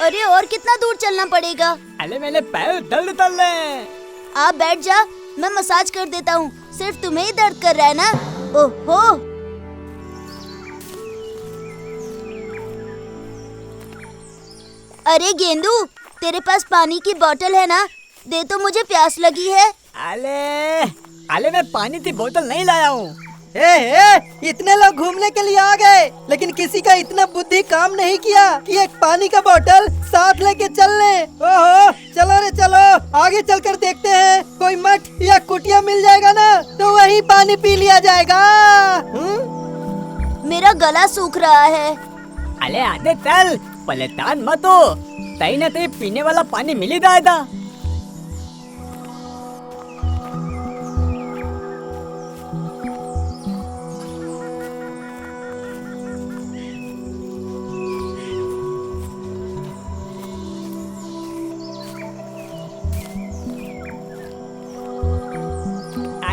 अरे और कितना दूर चलना पड़ेगा? अरे मेरे पैर दर्द कर रहे हैं। आप बैठ जा, मैं मसाज कर देता हूँ। सिर्फ तुम्हें ही दर्द कर रहा है ना? ओहो। अरे गेंदू, तेरे पास पानी की बोतल है ना? दे तो, मुझे प्यास लगी है। अरे मैं पानी की बोतल नहीं लाया हूँ। इतने लोग घूमने के लिए आ गए, लेकिन किसी का इतना बुद्धि काम नहीं किया कि एक पानी का बोतल साथ लेके चल ले। ओहो, चलो रे चलो, आगे चलकर देखते हैं कोई मठ या कुटिया मिल जाएगा ना, तो वही पानी पी लिया जाएगा। मेरा गला सूख रहा है। अरे आधे चल, परेशान मत हो, तई न तई पीने वाला पानी मिल ही जाएगा।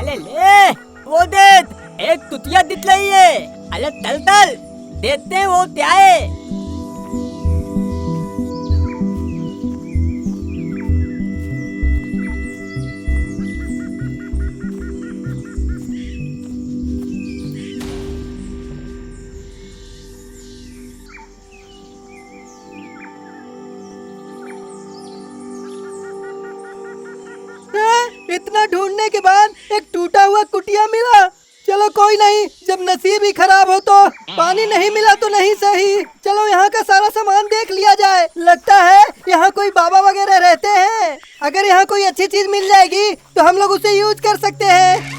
ले वो देख, एक कुतिया दिख रही है। अरे चल चल, देखते हैं वो क्या है। इतना ढूंढने के बाद एक टूटा हुआ कुटिया मिला। चलो कोई नहीं, जब नसीब ही खराब हो तो पानी नहीं मिला तो नहीं सही। चलो यहाँ का सारा सामान देख लिया जाए। लगता है यहाँ कोई बाबा वगैरह रहते हैं। अगर यहाँ कोई अच्छी चीज मिल जाएगी तो हम लोग उसे यूज कर सकते हैं।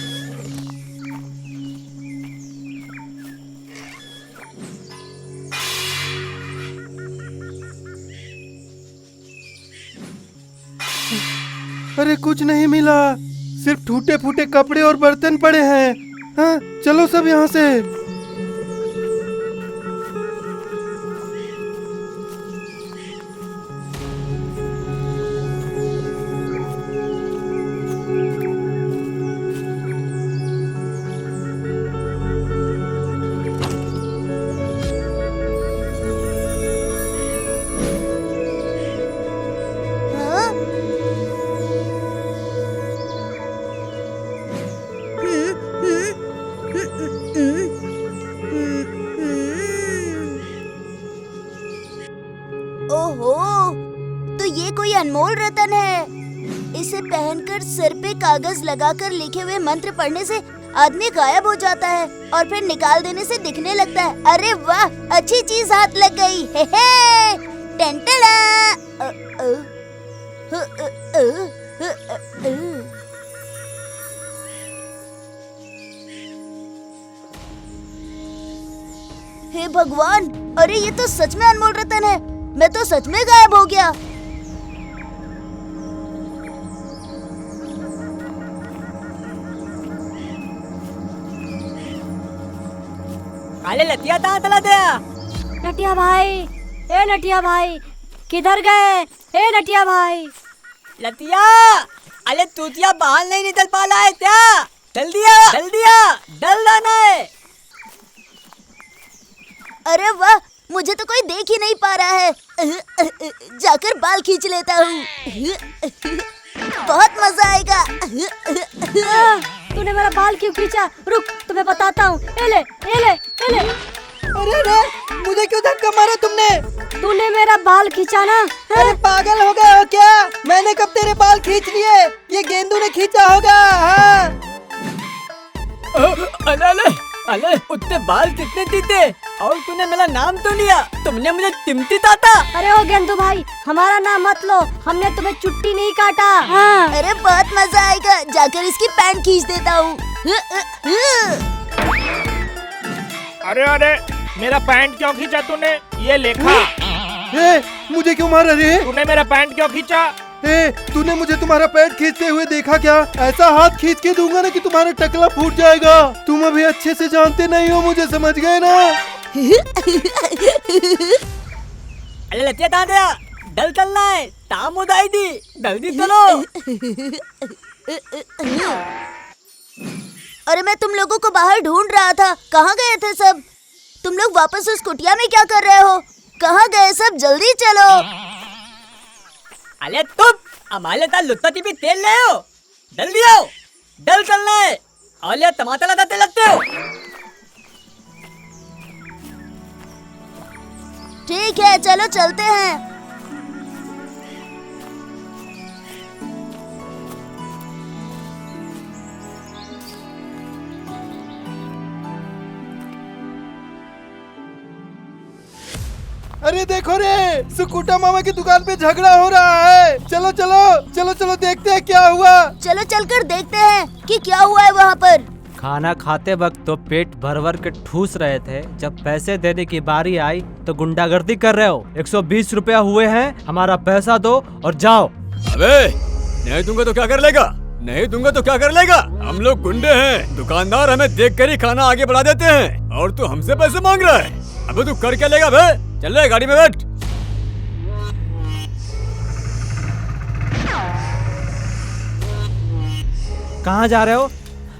अरे कुछ नहीं मिला, सिर्फ टूटे फूटे कपड़े और बर्तन पड़े हैं। हाँ, चलो सब यहाँ से। ओहो, तो ये कोई अनमोल रतन है। इसे पहनकर सिर पे कागज लगाकर लिखे हुए मंत्र पढ़ने से आदमी गायब हो जाता है और फिर निकाल देने से दिखने लगता है। अरे वाह, अच्छी चीज हाथ लग गई। हे हे, टेंटला। हे भगवान, अरे ये तो सच में अनमोल रतन है। मैं तो सच में गायब हो गया। अरे लतिया कहाँ चला गया? नटिया भाई, ए नटिया भाई, किधर गए? ए नटिया भाई। लतिया, अरे तूतिया बाहर नहीं निकल पा रहा है क्या? जल्दी आ, डल जाना है। अरे वाह, मुझे तो कोई देख ही नहीं पा रहा है। जाकर बाल खींच लेता हूँ। बहुत मजा आएगा। तूने मेरा बाल क्यों खींचा? रुक, तुम्हें बताता हूँ। ए ले। अरे रे, मुझे क्यों धक्का मारा तुमने? तूने मेरा बाल खींचा ना? अरे पागल हो गए हो क्या? मैंने कब तेरे बाल खींच लिए? ये गेंदू ने खींचा होगा। हाँ। अरे उतने बाल कितने तीते, और तूने मेरा नाम तो लिया। तुमने मुझे टिमटी ताता। अरे ओ गेंदू भाई, हमारा नाम मत लो, हमने तुम्हें चुट्टी नहीं काटा। हाँ। अरे बहुत मजा आएगा, जाकर इसकी पैंट खींच देता हूँ। अरे मेरा पैंट क्यों खींचा तूने? ये लेखा। मुझे क्यों मारा रे? तूने मेरा पैंट क्यों खींचा? तूने मुझे तुम्हारा पैंट खींचते हुए देखा क्या? ऐसा हाथ खींच के दूंगा ना कि तुम्हारा टकला फूट जाएगा। तुम अभी अच्छे से जानते नहीं हो मुझे, समझ गए ना? अरे लतिया कहाँ गया? डल चलना है, टाइम हो जाएगी, जल्दी चलो। अरे मैं तुम लोगों को बाहर ढूंढ रहा था, कहाँ गए थे सब? तुम लोग वापस उस कुटिया में क्या कर रहे हो? कहाँ गए सब? जल्दी चलो। अरे तुम हमारे साथ लुत्ता टिपी तेल ले हो, जल्दी आओ, डल चलना है। अरे टमाटर लगाते लगते हो। ठीक है, चलो चलते हैं। अरे देखो रे, सुकुटा मामा की दुकान पे झगड़ा हो रहा है। चलो चलो चलो चलो देखते हैं क्या हुआ। चलो चलकर देखते हैं कि क्या हुआ है वहाँ पर। खाना खाते वक्त तो पेट भर भर के ठूस रहे थे, जब पैसे देने की बारी आई तो गुंडागर्दी कर रहे हो। 120 रुपया हुए हैं, हमारा पैसा दो और जाओ। अबे नहीं दूंगा तो क्या कर लेगा? नहीं दूंगा तो क्या कर लेगा? हम लोग गुंडे हैं, दुकानदार हमें देख कर ही खाना आगे बढ़ा देते हैं और तू हमसे पैसे मांग रहा है। अबे तू कर क्या लेगा बे? चल रहे गाड़ी में बैठ। कहाँ जा रहे हो?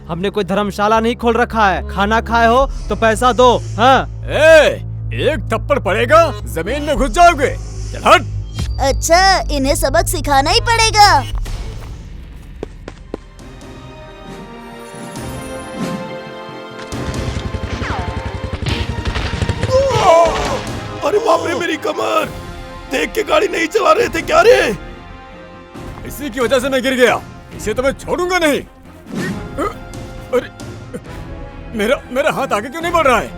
हमने कोई धर्मशाला नहीं खोल रखा है। खाना खाए हो तो पैसा दो। हाँ एक थप्पड़ पड़ेगा जमीन में घुस जाओगे। चल हट। अच्छा, इन्हें सबक सिखाना ही पड़ेगा। अरे बाप रे, मेरी कमर! देख के गाड़ी नहीं चला रहे थे क्या रे? इसी की वजह से मैं गिर गया, इसे तो मैं छोड़ूंगा नहीं। अरे मेरा हाथ आगे क्यों नहीं बढ़ रहा है?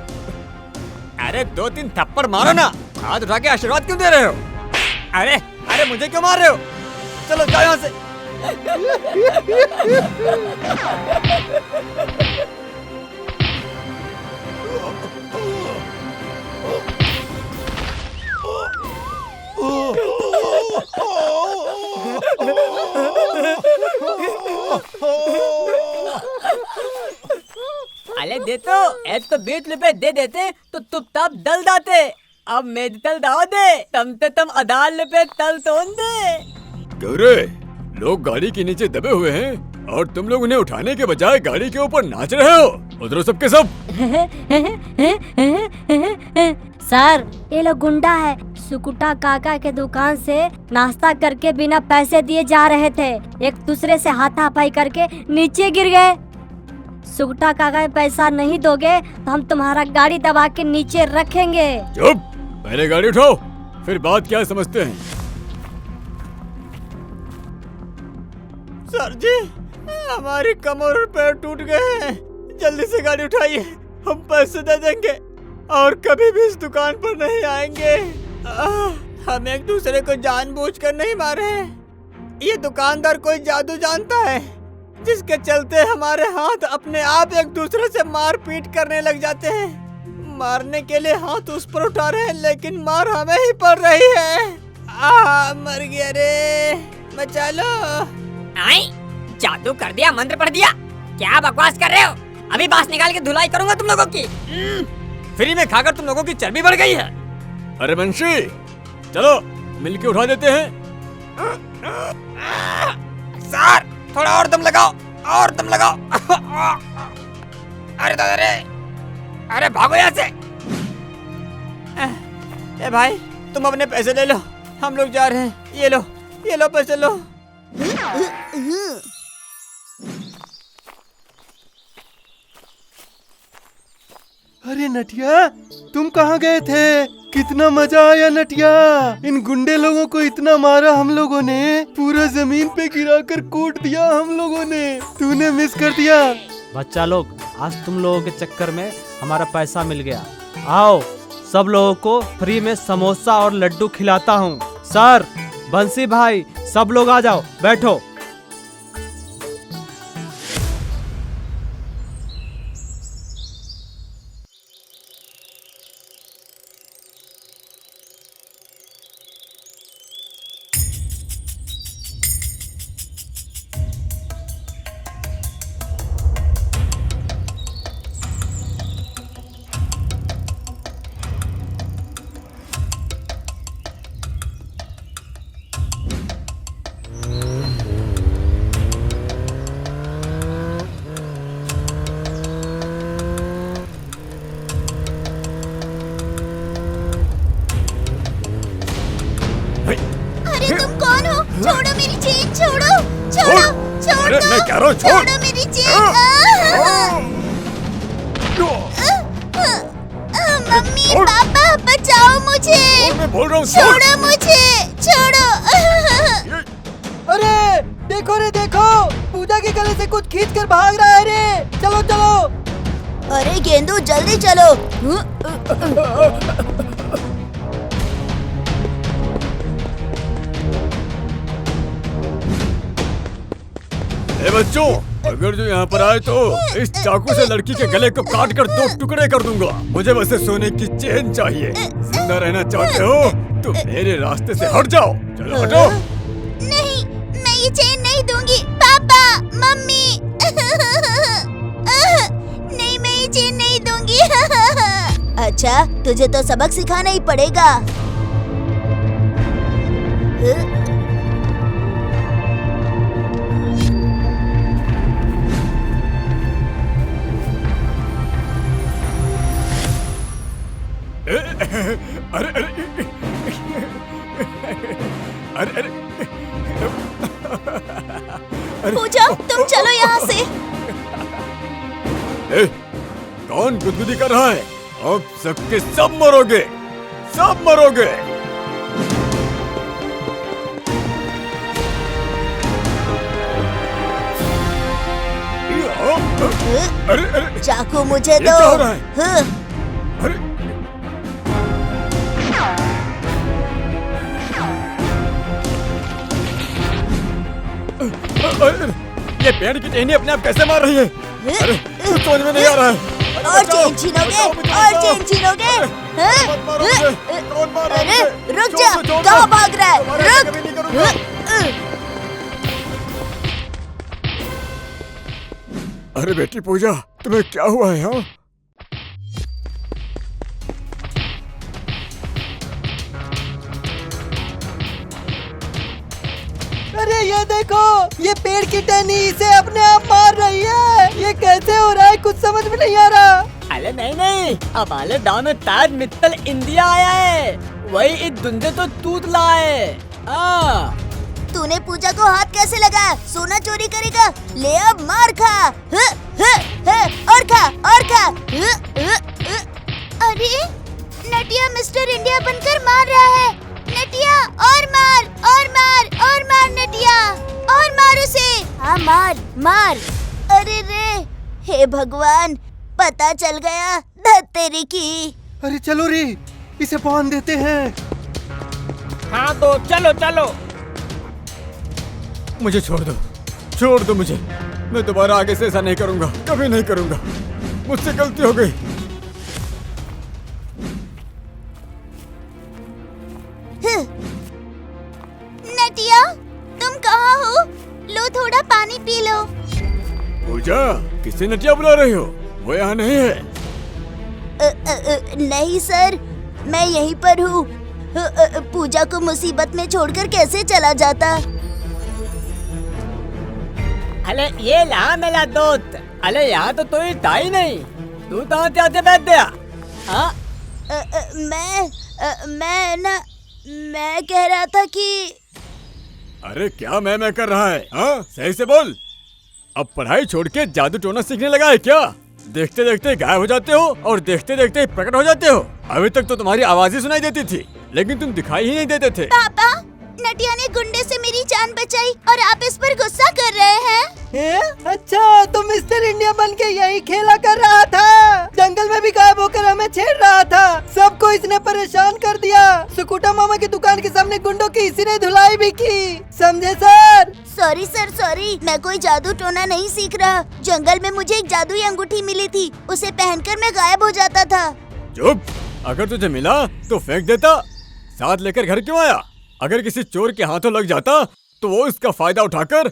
अरे 2-3 थप्पड़ मारो ना, हाथ उठा के आशीर्वाद क्यों दे रहे हो? अरे मुझे क्यों मार रहे हो? चलो जाओ यहाँ से। अरे दे तो, एक तो 20 रुपए दे देते तो चुपचाप दल दाते। अब मेरी तल दाव दे, तम ते तम आधार रुपए तल तोड़ दे। गौरे, लोग गाड़ी के नीचे दबे हुए हैं और तुम लोग उन्हें उठाने के बजाय गाड़ी के ऊपर नाच रहे हो। उधर सबके सब। सर, ये लोग गुंडा है। सुकुटा काका के दुकान से नाश्ता करके बिना पैसे दिए जा रहे थे, एक दूसरे से हाथापाई करके नीचे गिर गए। सुकुटा काका पैसा नहीं दोगे तो हम तुम्हारा गाड़ी दबा के नीचे रखेंगे। चुप, पहले गाड़ी उठाओ, फिर बात क्या समझते हैं। सर जी, हमारी कमर और पैर टूट गए हैं, जल्दी से गाड़ी उठाइए, हम पैसे दे देंगे और कभी भी इस दुकान पर नहीं आएंगे। हम एक दूसरे को जानबूझकर नहीं मारे हैं। ये दुकानदार कोई जादू जानता है, जिसके चलते हमारे हाथ अपने आप एक दूसरे से मार पीट करने लग जाते हैं। मारने के लिए हाथ उस पर उठा रहे हैं, लेकिन मार हमें ही पड़ रही है। मर गया रे, बचा लो। आई, जादू कर दिया, मंत्र पढ़ दिया, क्या बकवास कर रहे हो? अभी बांस निकाल के धुलाई करूंगा तुम लोगों की। फ्री में खाकर तुम लोगों की चर्बी बढ़ गई है। अरे बंशी, चलो मिलके उठा देते हैं। सर, थोड़ा और दम लगाओ, और दम लगाओ। अरे दादा रे, अरे भागो यहाँ से। ए भाई, तुम अपने पैसे ले लो, हम लोग जा रहे हैं। ये लो पैसे लो। अरे नटिया, तुम कहाँ गए थे? कितना मजा आया नटिया। इन गुंडे लोगों को इतना मारा हम लोगों ने, पूरा जमीन पे गिराकर कूट दिया हम लोगों ने। तूने मिस कर दिया। बच्चा लोग, आज तुम लोगों के चक्कर में हमारा पैसा मिल गया। आओ, सब लोगों को फ्री में समोसा और लड्डू खिलाता हूँ। सर, बंसी भाई, सब लोग आ जाओ, बैठो। छोड़ो छोड़ो छोड़ अरे दो। मैं कह रहा हूँ छोड़। छोड़ो मेरी चेन। मम्मी छोड़। पापा बचाओ मुझे। और मैं बोल रहा हूँ छोड़। छोड़ो मुझे छोड़ो। अरे देखो रे देखो, पूजा के गले से कुछ खींच कर भाग रहा है रे। चलो चलो। अरे गेंदू जल्दी चलो। ए बच्चों, अगर जो यहाँ पर आए तो इस चाकू से लड़की के गले को काट कर 2 टुकड़े कर दूंगा। मुझे बस सोने की चेन चाहिए। जिंदा रहना चाहते हो तो मेरे रास्ते से हट जाओ। चलो हटो। नहीं, मैं ये चेन नहीं दूंगी। Papa mummy. नहीं, मैं ये चेन नहीं दूंगी। अच्छा, तुझे तो सबक सिखाना ही पड़ेगा। अरे अरे अरे अरे पूजा, तुम चलो यहाँ से। ए, कौन गुदगुदी कर रहा है? अब सबके सब मरोगे, सब मरोगे। अरे अरे चाकू मुझे ये दो। क्या हो रहा है? हाँ। अरे अरे, ये पेड़ की टहनी अपने आप कैसे मार रही है? अरे कुछ समझ में नहीं आ रहा है। अरे और बचाओ, चेन छीनोगे? बचाओ, मुझे और बचाओ। चेन छीनोगे? हाँ? मत मारो मुझे, कौन मार रहा है अरे मुझे? रुक छोड़ जा, दो, छोड़ कहाँ दो। भाग रहा है? तुम्हारा ऐसा रुक। कभी नहीं करूँगा। अरे बेटी पूजा, तुम्हें क्या हुआ है? हाँ अरे ये देखो, ये पेड़ की टहनी इसे अपने आप मार रही है। ये कैसे हो रहा है, कुछ समझ में नहीं आ रहा। अरे नहीं नहीं, हमारे गाँव में ताज मित्तल इंडिया आया है। वही इस धुंधे तो तूत लाया है। तूने पूजा को हाथ कैसे लगाया? सोना चोरी करेगा? ले अब मार खा। और खा और खा। अरे नटिया मिस्टर इंडिया बनकर मार रहा है। नटिया और मार और मार और मार नटिया, और मार उसे। हाँ मार मार। अरे रे, हे भगवान, पता चल गया धत्तेरी की। अरे चलो रे, इसे बांध देते हैं। हाँ तो चलो चलो। मुझे छोड़ दो मुझे। मैं दोबारा आगे से ऐसा नहीं करूँगा, कभी नहीं करूँगा। मुझसे गलती हो गई। नटिया, तुम कहाँ हो? लो थोड़ा पानी पी लो। पूजा, किसे नटिया बुला रही हो? वो यहाँ नहीं है। नहीं सर, मैं यहीं पर हूँ। पूजा को मुसीबत में छोड़कर कैसे चला जाता? अरे ये ला मेरा दोस्त। अरे यहाँ तो कोई था ही नहीं। तू कहाँ से आते बैठ गया? हाँ मैं कह रहा था कि अरे क्या मैं कर रहा है? हाँ सही से बोल। अब पढ़ाई छोड़ के जादू टोना सीखने लगा है क्या? देखते देखते गायब हो जाते हो और देखते देखते प्रकट हो जाते हो। अभी तक तो तुम्हारी आवाज ही सुनाई देती थी, लेकिन तुम दिखाई ही नहीं देते थे। पापा, नटिया ने गुंडे से मेरी जान बचाई और आप इस पर गुस्सा कर रहे हैं। अच्छा, तो मिस्टर इंडिया बन के यही खेला कर रहा था। जंगल में भी गायब होकर हमें छेड़ रहा था। सबको इसने परेशान कर दिया। सुकुटा मामा की दुकान के सामने गुंडों की इसी ने धुलाई भी की। समझे सर? Sorry sir, sorry. मैं कोई जादू टोना नहीं सीख रहा। जंगल में मुझे एक जादुई अंगूठी मिली थी, उसे पहनकर मैं गायब हो जाता था। चुप। अगर तुझे मिला तो फेंक देता, साथ लेकर घर क्यों आया? अगर किसी चोर के हाथों लग जाता तो वो इसका फायदा उठाकर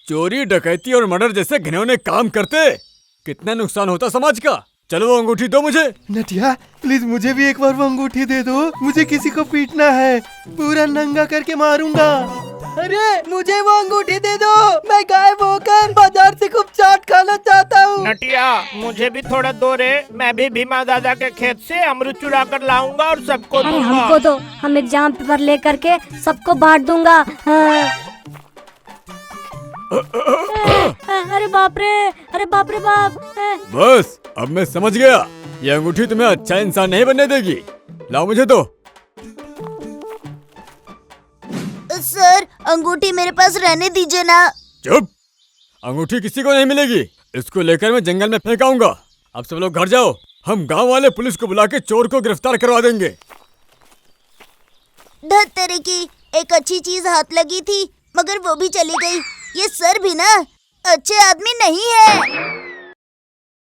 चोरी, डकैती और मर्डर जैसे घिनौने काम करते। कितना नुकसान होता समाज का। चलो वो अंगूठी दो मुझे। नटिया प्लीज मुझे भी एक बार वो अंगूठी दे दो। मुझे किसी को पीटना है, पूरा नंगा करके मारूंगा। अरे मुझे वो अंगूठी दे दो। मैं गायब होकर बाजार से खूब चाट खाना चाहता हूँ। नटिया मुझे भी थोड़ा दो रे। मैं भी भीमा दादा के खेत से अमरूद चुरा कर लाऊंगा और सबको अरे दूंगा। हमको दो, हम एग्जाम पेपर ले करके सबको बांट दूंगा। हाँ। अरे बाप रे, अरे बाप रे बाप। बस अब मैं समझ गया, ये अंगूठी तुम्हें अच्छा इंसान नहीं बनने देगी। लाओ मुझे तो। सर अंगूठी मेरे पास रहने दीजिए ना। चुप, अंगूठी किसी को नहीं मिलेगी। इसको लेकर मैं जंगल में फेंक आऊंगा। अब सब लोग घर जाओ, हम गांव वाले पुलिस को बुला के चोर को गिरफ्तार करवा देंगे। धत तेरे की, एक अच्छी चीज हाथ लगी थी मगर वो भी चली गई। ये सर भी ना अच्छे आदमी नहीं है।